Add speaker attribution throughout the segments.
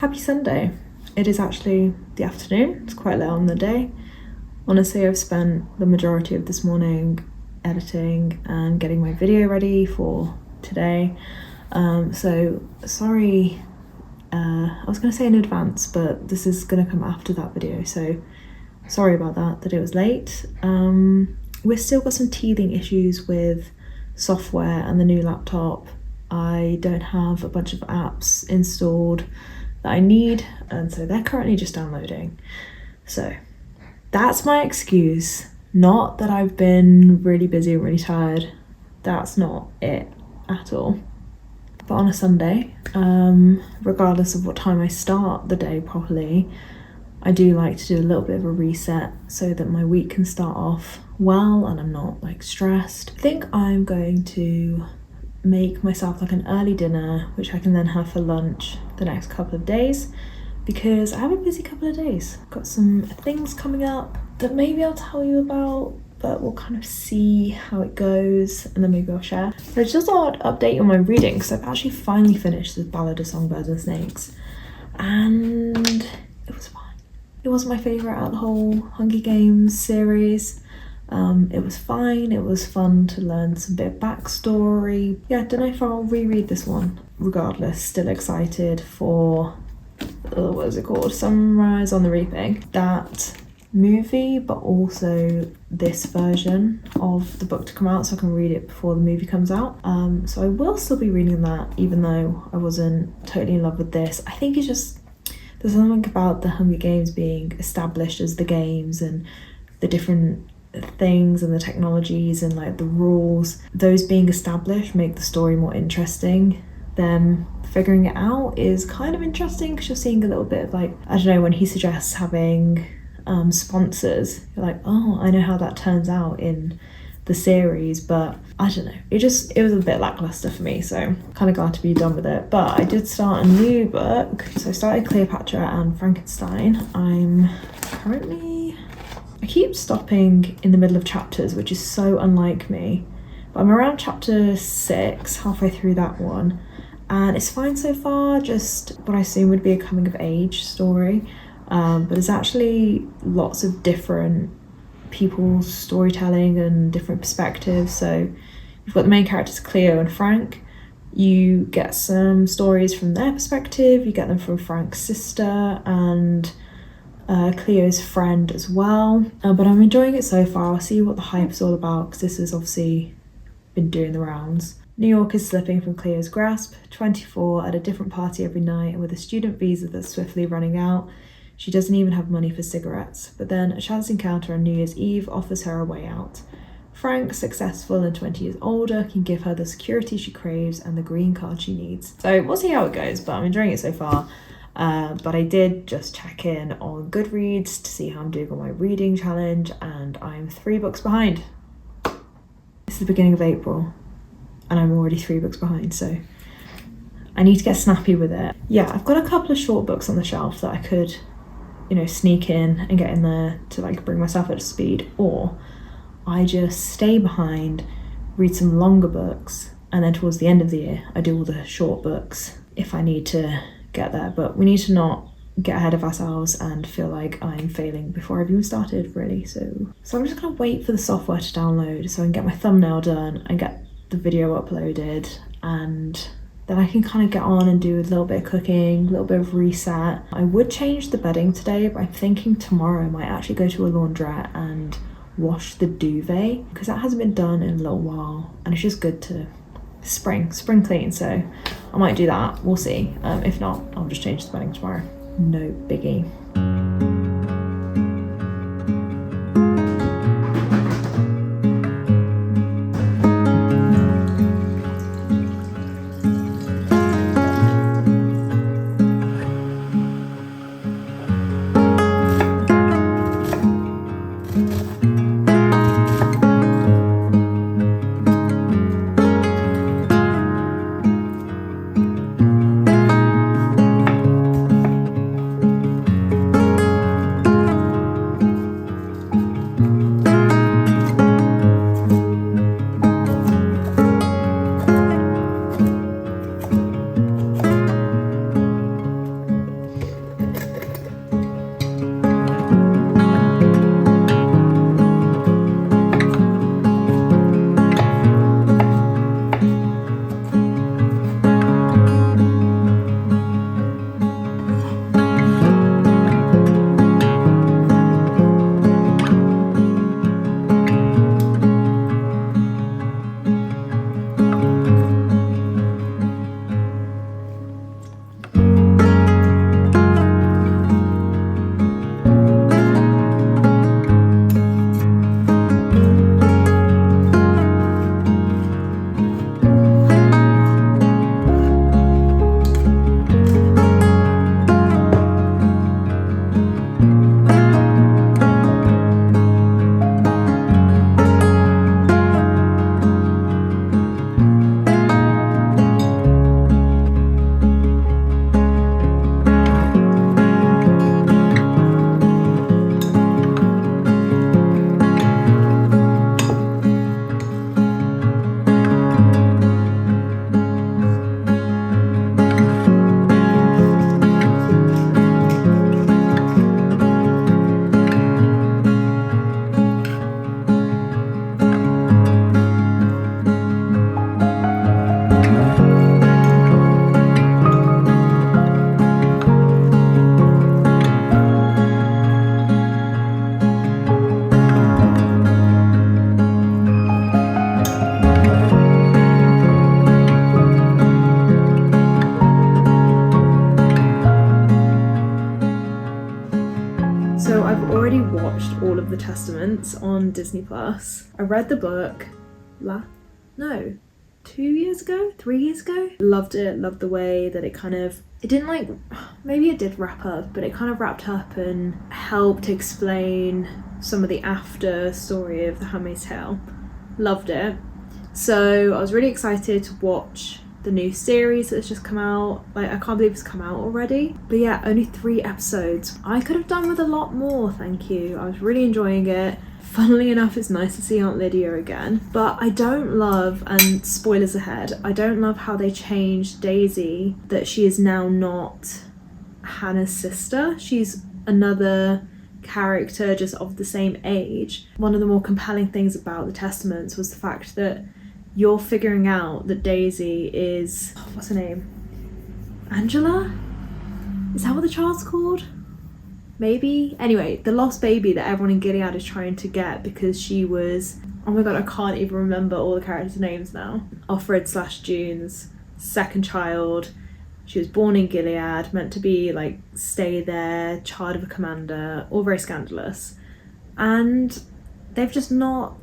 Speaker 1: Happy Sunday. It is actually the afternoon. It's quite late on the day. Honestly, I've spent the majority of this morning editing and getting my video ready for today. So sorry, I was going to say in advance, but this is going to come after that video. So sorry about that it was late. We've still got some teething issues with software and the new laptop. I don't have a bunch of apps installed that I need, and so they're currently just downloading. So that's my excuse. Not that I've been really busy and really tired. That's not it at all. But on a Sunday, regardless of what time I start the day properly, I do like to do a little bit of a reset so that my week can start off well and I'm not like stressed. I think I'm going to make myself like an early dinner, which I can then have for lunch the next couple of days, because I have a busy couple of days. Got some things coming up that maybe I'll tell you about, but we'll kind of see how it goes and then maybe I'll share. But I just thought I'd update you on my reading because I've actually finally finished The Ballad of Songbirds and Snakes, and it was fine. It wasn't my favourite out of the whole Hunger Games series. It was fine. It was fun to learn some bit of backstory. Yeah, I don't know if I'll reread this one. Regardless, still excited for, what is it called? Sunrise on the Reaping. That movie, but also this version of the book to come out so I can read it before the movie comes out. So I will still be reading that even though I wasn't totally in love with this. I think it's just, there's something about the Hunger Games being established as the games and the different things and the technologies and like the rules, those being established make the story more interesting. Them figuring it out is kind of interesting because you're seeing a little bit of like, I don't know, when he suggests having sponsors, you're like, oh, I know how that turns out in the series, but I don't know, it was a bit lackluster for me, so kind of glad to be done with it. But I did start a new book. So I started Cleopatra and Frankenstein. I keep stopping in the middle of chapters, which is so unlike me, but I'm around chapter 6, halfway through that one, and it's fine so far, just what I assume would be a coming of age story, but there's actually lots of different people's storytelling and different perspectives. So you've got the main characters Cleo and Frank. You get some stories from their perspective, you get them from Frank's sister and Cleo's friend as well, but I'm enjoying it so far. I'll see what the hype's all about because this has obviously been doing the rounds. New York is slipping from Cleo's grasp. 24, at a different party every night, and with a student visa that's swiftly running out, she doesn't even have money for cigarettes. But then a chance encounter on New Year's Eve offers her a way out. Frank, successful and 20 years older, can give her the security she craves and the green card she needs. So we'll see how it goes, but I'm enjoying it so far. But I did just check in on Goodreads to see how I'm doing on my reading challenge, and I'm 3 books behind. It's the beginning of April and I'm already 3 books behind, so I need to get snappy with it. Yeah, I've got a couple of short books on the shelf that I could, sneak in and get in there to like bring myself up to speed, or I just stay behind, read some longer books, and then towards the end of the year I do all the short books if I need to get there. But we need to not get ahead of ourselves and feel like I'm failing before I've even started, really. So I'm just gonna wait for the software to download so I can get my thumbnail done and get the video uploaded, and then I can kind of get on and do a little bit of cooking, a little bit of reset. I would change the bedding today, but I'm thinking tomorrow I might actually go to a laundrette and wash the duvet because that hasn't been done in a little while, and it's just good to spring clean. So I might do that, we'll see. If not, I'll just change the bedding tomorrow. No biggie. I've already watched all of the Testaments on Disney Plus. I read the book 2 years ago, 3 years ago. Loved it, loved the way that it didn't like, maybe it did wrap up, but it kind of wrapped up and helped explain some of the after story of The Handmaid's Tale. Loved it. So I was really excited to watch the new series that's just come out. Like, I can't believe it's come out already. But yeah, only 3 episodes. I could have done with a lot more, thank you. I was really enjoying it. Funnily enough, it's nice to see Aunt Lydia again. But I don't love, and spoilers ahead, I don't love how they changed Daisy, that she is now not Hannah's sister. She's another character just of the same age. One of the more compelling things about the Testaments was the fact that you're figuring out that Daisy is, what's her name? Angela? Is that what the child's called? Maybe? Anyway, the lost baby that everyone in Gilead is trying to get because she was, oh my god, I can't even remember all the characters' names now. Offred/June's second child. She was born in Gilead, meant to be like stay there, child of a commander, all very scandalous. And they've just not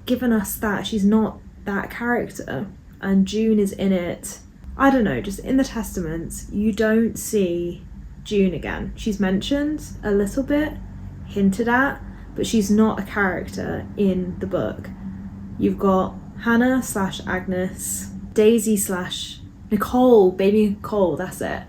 Speaker 1: given us that. She's not that character. And June is in it. I don't know, just in the Testaments, you don't see June again. She's mentioned a little bit, hinted at, but she's not a character in the book. You've got Hannah/Agnes, Daisy/Nicole, baby Nicole, that's it,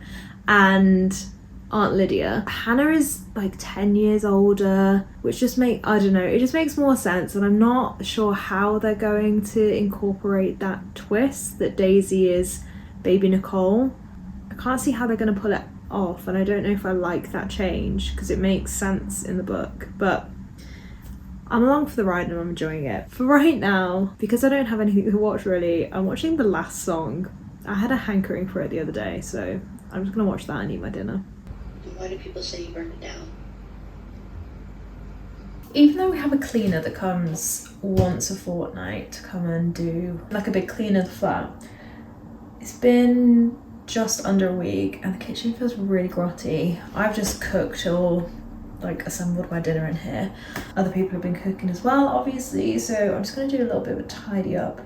Speaker 1: and Aunt Lydia. Hannah is like 10 years older, which just I don't know, it just makes more sense, and I'm not sure how they're going to incorporate that twist that Daisy is baby Nicole. I can't see how they're going to pull it off, and I don't know if I like that change because it makes sense in the book, but I'm along for the ride and I'm enjoying it. For right now, because I don't have anything to watch really, I'm watching The Last Song. I had a hankering for it the other day, so I'm just gonna watch that and eat my dinner.
Speaker 2: Why do people say you burned it down?
Speaker 1: Even though we have a cleaner that comes once a fortnight to come and do like a big clean of the flat, it's been just under a week and the kitchen feels really grotty. I've just cooked or like assembled my dinner in here. Other people have been cooking as well, obviously, so I'm just going to do a little bit of a tidy up.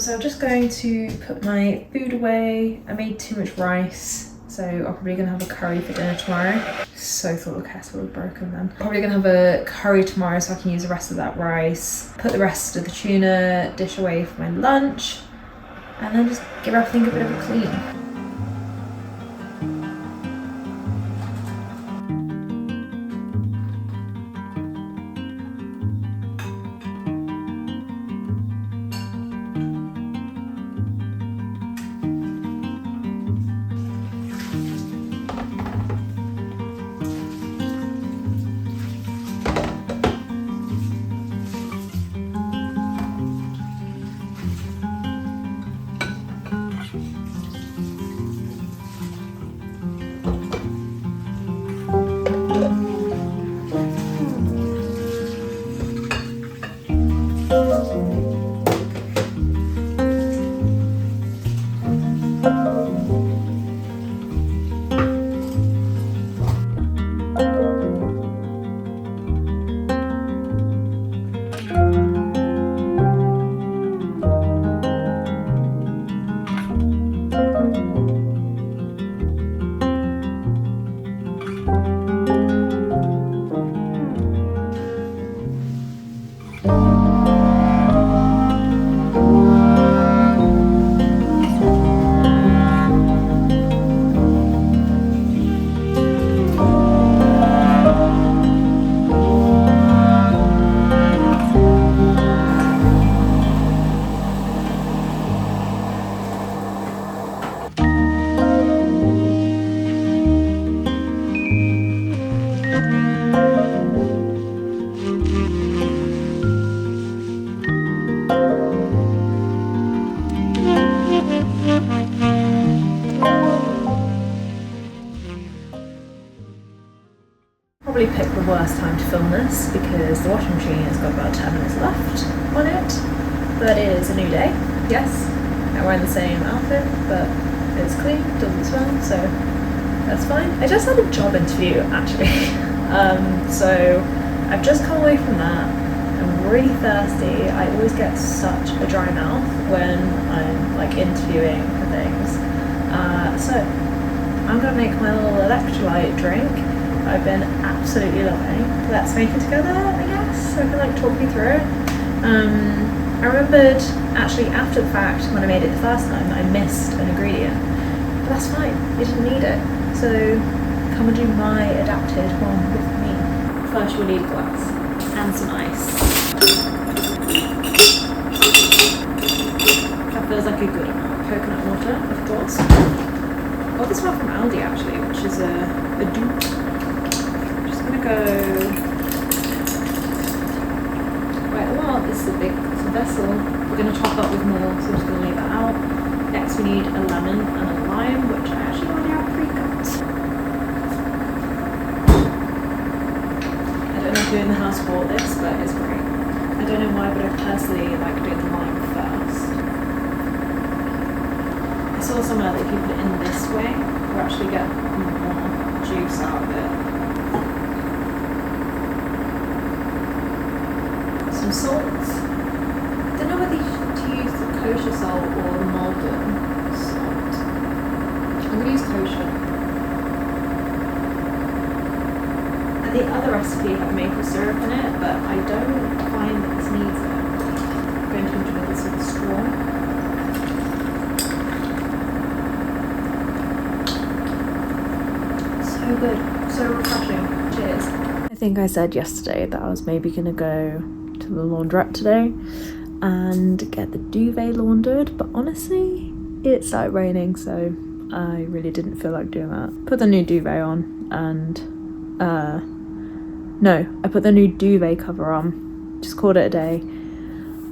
Speaker 1: So I'm just going to put my food away. I made too much rice, so I'm probably going to have a curry for dinner tomorrow. So thought the kettle was broken then. Probably going to have a curry tomorrow so I can use the rest of that rice. Put the rest of the tuna dish away for my lunch, and then just give everything a bit of a clean. Probably picked the worst time to film this because the washing machine has got about 10 minutes left on it, but it is a new day. Yes, I'm wearing the same outfit, but it's clean, doesn't smell, so that's fine. I just had a job interview actually So I've just come away from that. I'm really thirsty. I always get such a dry mouth when I'm like interviewing for things. So I'm gonna make my little electrolyte drink I've been absolutely loving. Let's make it together, I guess, so I can like talk you through it. I remembered actually after the fact when I made it the first time that I missed an ingredient, but that's fine, you didn't need it. So come and do my adapted one with me. First you'll need a glass and some ice. That feels like a good amount. Coconut water, of course. Got this one from Aldi actually, which is a dupe. Just gonna go quite a lot. This is a big vessel. We're gonna top up with more, so I'm just gonna leave that out. Next we need a lemon and a lime, which I actually already have pre-cut. I don't know if you in the house bought this, but it's great. I don't know why, but I personally like doing the lime first. I saw somewhere that if you put it in this way, you actually get more juice out of it. Some salt. I don't know whether to use the kosher salt or the Malden salt. I'm going to use kosher. And the other recipe had maple syrup in it, but I don't find that this needs it. I'm going to enjoy this with a straw. So good, so refreshing. Cheers. I think I said yesterday that I was maybe gonna go to the laundrette today and get the duvet laundered, but honestly it started raining, so I really didn't feel like doing that. Put the new duvet on and I put the new duvet cover on, just called it a day.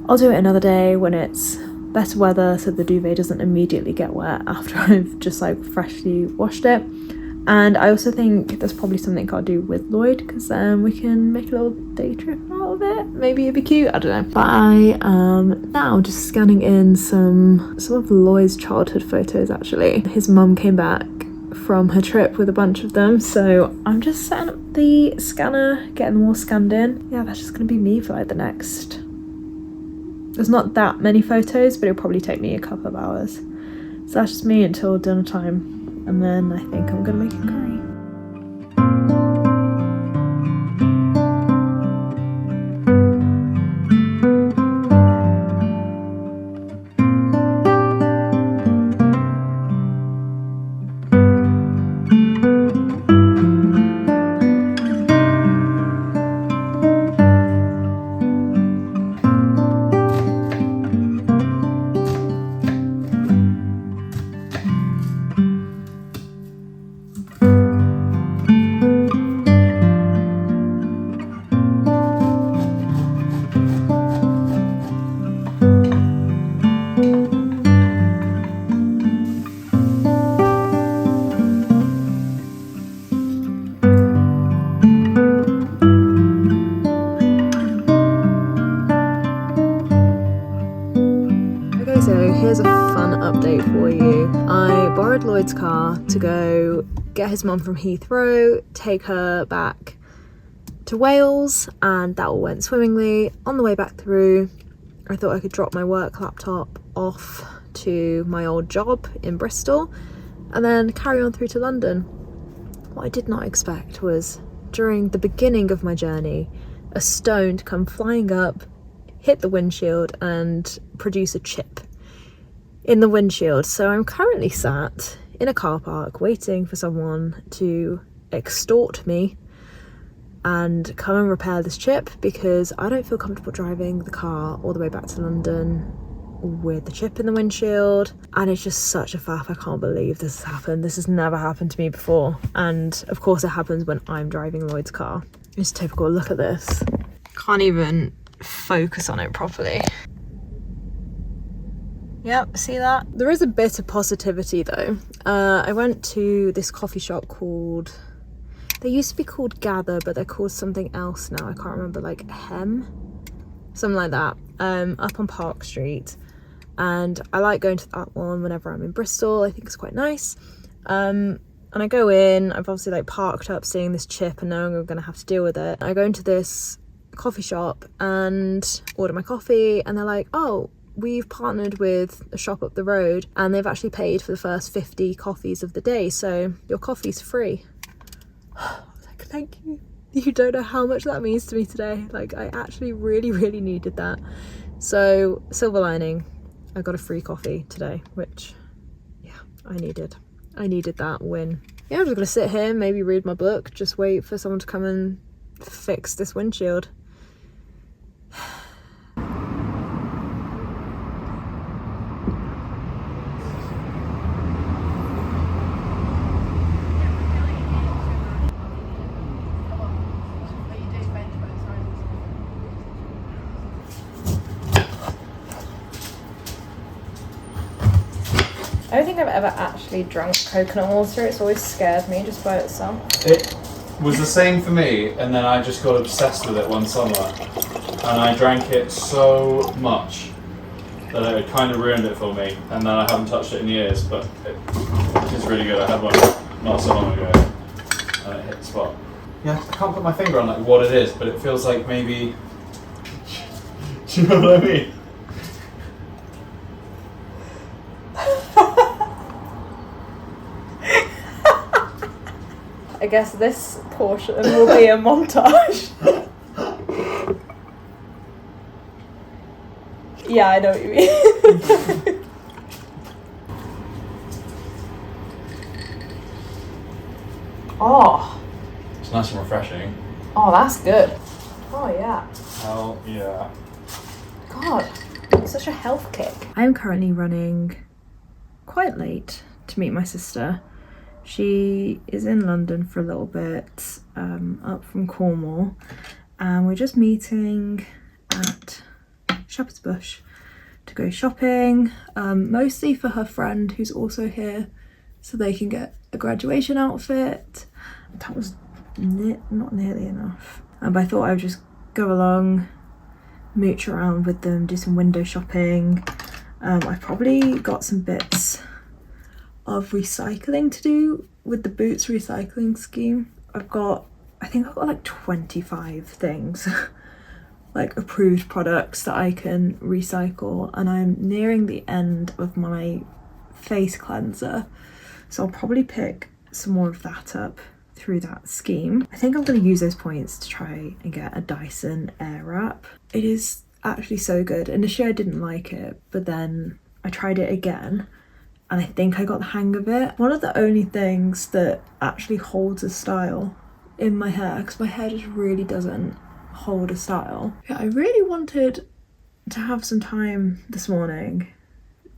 Speaker 1: I'll do it another day when it's better weather so the duvet doesn't immediately get wet after I've just like freshly washed it. And I also think there's probably something I'll do with Lloyd, because we can make a little day trip out of it. Maybe it'd be cute, I don't know. But I am now just scanning in some of Lloyd's childhood photos actually. His mum came back from her trip with a bunch of them, so I'm just setting up the scanner, getting them all scanned in. Yeah, that's just gonna be me for like the next... There's not that many photos, but it'll probably take me a couple of hours. So that's just me until dinner time. And then I think I'm gonna make a curry. So here's a fun update for you. I borrowed Lloyd's car to go get his mum from Heathrow, take her back to Wales, and that all went swimmingly. On the way back through, I thought I could drop my work laptop off to my old job in Bristol and then carry on through to London. What I did not expect was during the beginning of my journey, a stone to come flying up, hit the windshield and produce a chip in the windshield. So I'm currently sat in a car park waiting for someone to extort me and come and repair this chip, because I don't feel comfortable driving the car all the way back to London with the chip in the windshield, and it's just such a faff. I can't believe this has happened. This has never happened to me before, and of course it happens when I'm driving Lloyd's car. It's typical. Look at this. Can't even focus on it properly. Yep, see that? There is a bit of positivity though. I went to this coffee shop called, they used to be called Gather, but they're called something else now. I can't remember, like Hem, something like that, up on Park Street. And I like going to that one whenever I'm in Bristol. I think it's quite nice. And I go in, I've obviously like parked up seeing this chip and now I'm gonna have to deal with it. I go into this coffee shop and order my coffee and they're like, oh, we've partnered with a shop up the road and they've actually paid for the first 50 coffees of the day, so your coffee's free. I was like, thank you. You don't know how much that means to me today. Like, I actually really needed that. So, silver lining, I got a free coffee today, which, yeah, I needed that win. Yeah, I'm just gonna sit here, maybe read my book, just wait for someone to come and fix this windshield. I don't think I've ever actually drunk coconut water. It's always scared me just by itself.
Speaker 3: It was the same for me, and then I just got obsessed with it one summer, and I drank it so much that it kind of ruined it for me, and then I haven't touched it in years, but it is really good. I had one not so long ago, and it hit the spot. Yeah, I can't put my finger on like what it is, but it feels like maybe... Do you know what I mean?
Speaker 1: I guess this portion will be a montage. Yeah, I know what you mean. Oh.
Speaker 3: It's nice and refreshing.
Speaker 1: Oh, that's good. Oh, yeah.
Speaker 3: Hell yeah.
Speaker 1: God, such a health kick. I'm currently running quite late to meet my sister. She is in London for a little bit, up from Cornwall, and we're just meeting at Shepherd's Bush to go shopping, mostly for her friend who's also here, so they can get a graduation outfit. That was not nearly enough. But I thought I would just go along, mooch around with them, do some window shopping. I've probably got some bits of recycling to do with the Boots recycling scheme. I think I've got like 25 things like approved products that I can recycle, and I'm nearing the end of my face cleanser, so I'll probably pick some more of that up through that scheme. I think I'm going to use those points to try and get a Dyson Airwrap. It is actually so good. Initially I didn't like it, but then I tried it again and I think I got the hang of it. One of the only things that actually holds a style in my hair, because my hair just really doesn't hold a style. Yeah, I really wanted to have some time this morning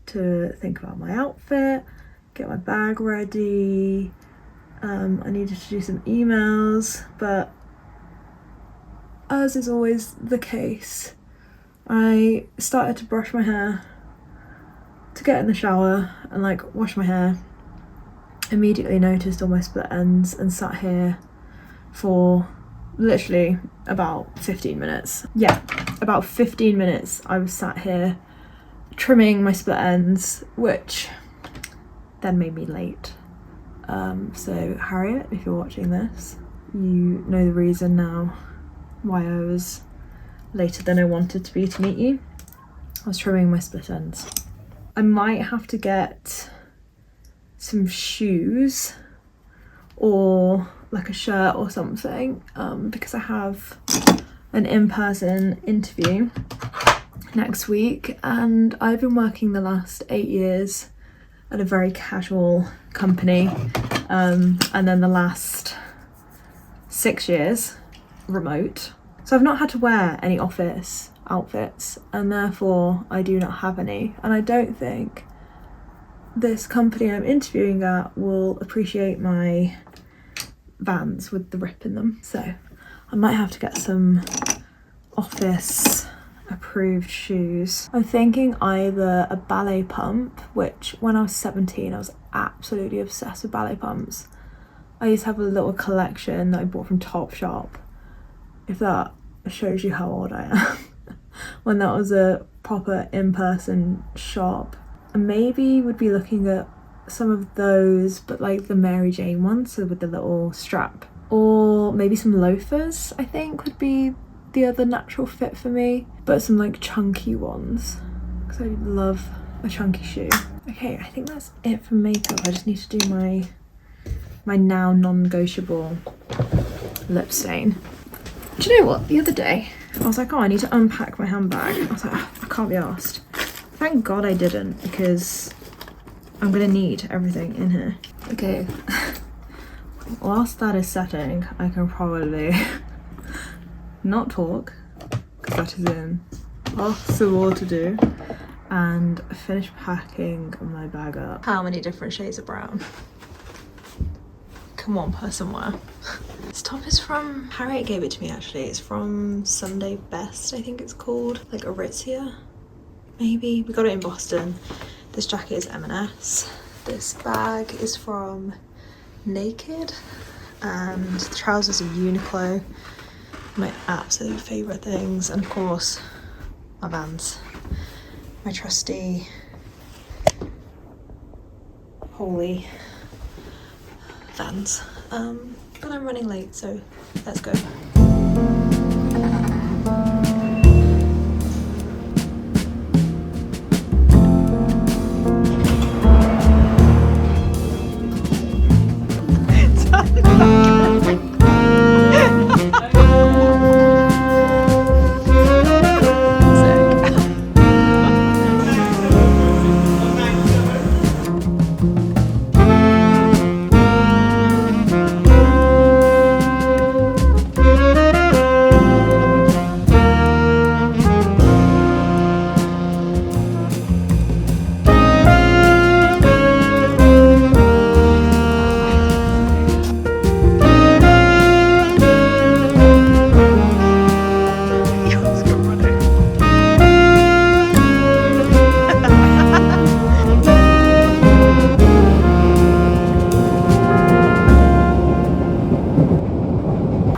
Speaker 1: to think about my outfit, get my bag ready. I needed to do some emails, but as is always the case, I started to brush my hair, to get in the shower and like wash my hair, immediately noticed all my split ends and sat here for literally about 15 minutes. Yeah, about 15 minutes I was sat here trimming my split ends, which then made me late. So Harriet, if you're watching this, you know the reason now why I was later than I wanted to be to meet you. I was trimming my split ends. I might have to get some shoes or like a shirt or something, because I have an in-person interview next week, and I've been working the last 8 years at a very casual company, and then the last 6 years remote. So I've not had to wear any office outfits, and therefore I do not have any, and I don't think this company I'm interviewing at will appreciate my Vans with the rip in them. So I might have to get some office approved shoes. I'm thinking either a ballet pump, which when I was 17 I was absolutely obsessed with ballet pumps. I used to have a little collection that I bought from Topshop, if that shows you how old I am. When that was a proper in-person shop. And maybe would be looking at some of those, but like the Mary Jane ones, so with the little strap. Or maybe some loafers, I think would be the other natural fit for me. But some like chunky ones, because I love a chunky shoe. Okay, I think that's it for makeup. I just need to do my now non-negotiable lip stain. Do you know what? The other day, I was like, oh, I need to unpack my handbag. I was like, oh, I can't be arsed. Thank God I didn't, because I'm gonna need everything in here. Okay, whilst that is setting, I can probably not talk, because that is impossible to do, and finish packing my bag up. How many different shades of brown can one person wear? This top is from, Harriet gave it to me actually. It's from Sunday Best, I think it's called. Like Aritzia, maybe. We got it in Boston. This jacket is M&S. This bag is from Naked. And the trousers are Uniqlo. My absolute favourite things. And of course, my Vans. My trusty Holy Vans. But I'm running late, so let's go.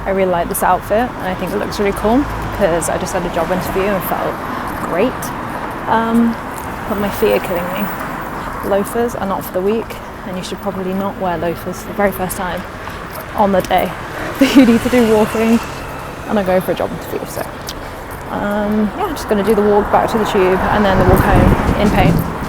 Speaker 1: I really like this outfit and I think it looks really cool because I just had a job interview and felt great. But my feet are killing me. Loafers are not for the weak, and you should probably not wear loafers for the very first time on the day that you need to do walking and I'm going for a job interview. So yeah, I'm just going to do the walk back to the tube and then the walk home in pain.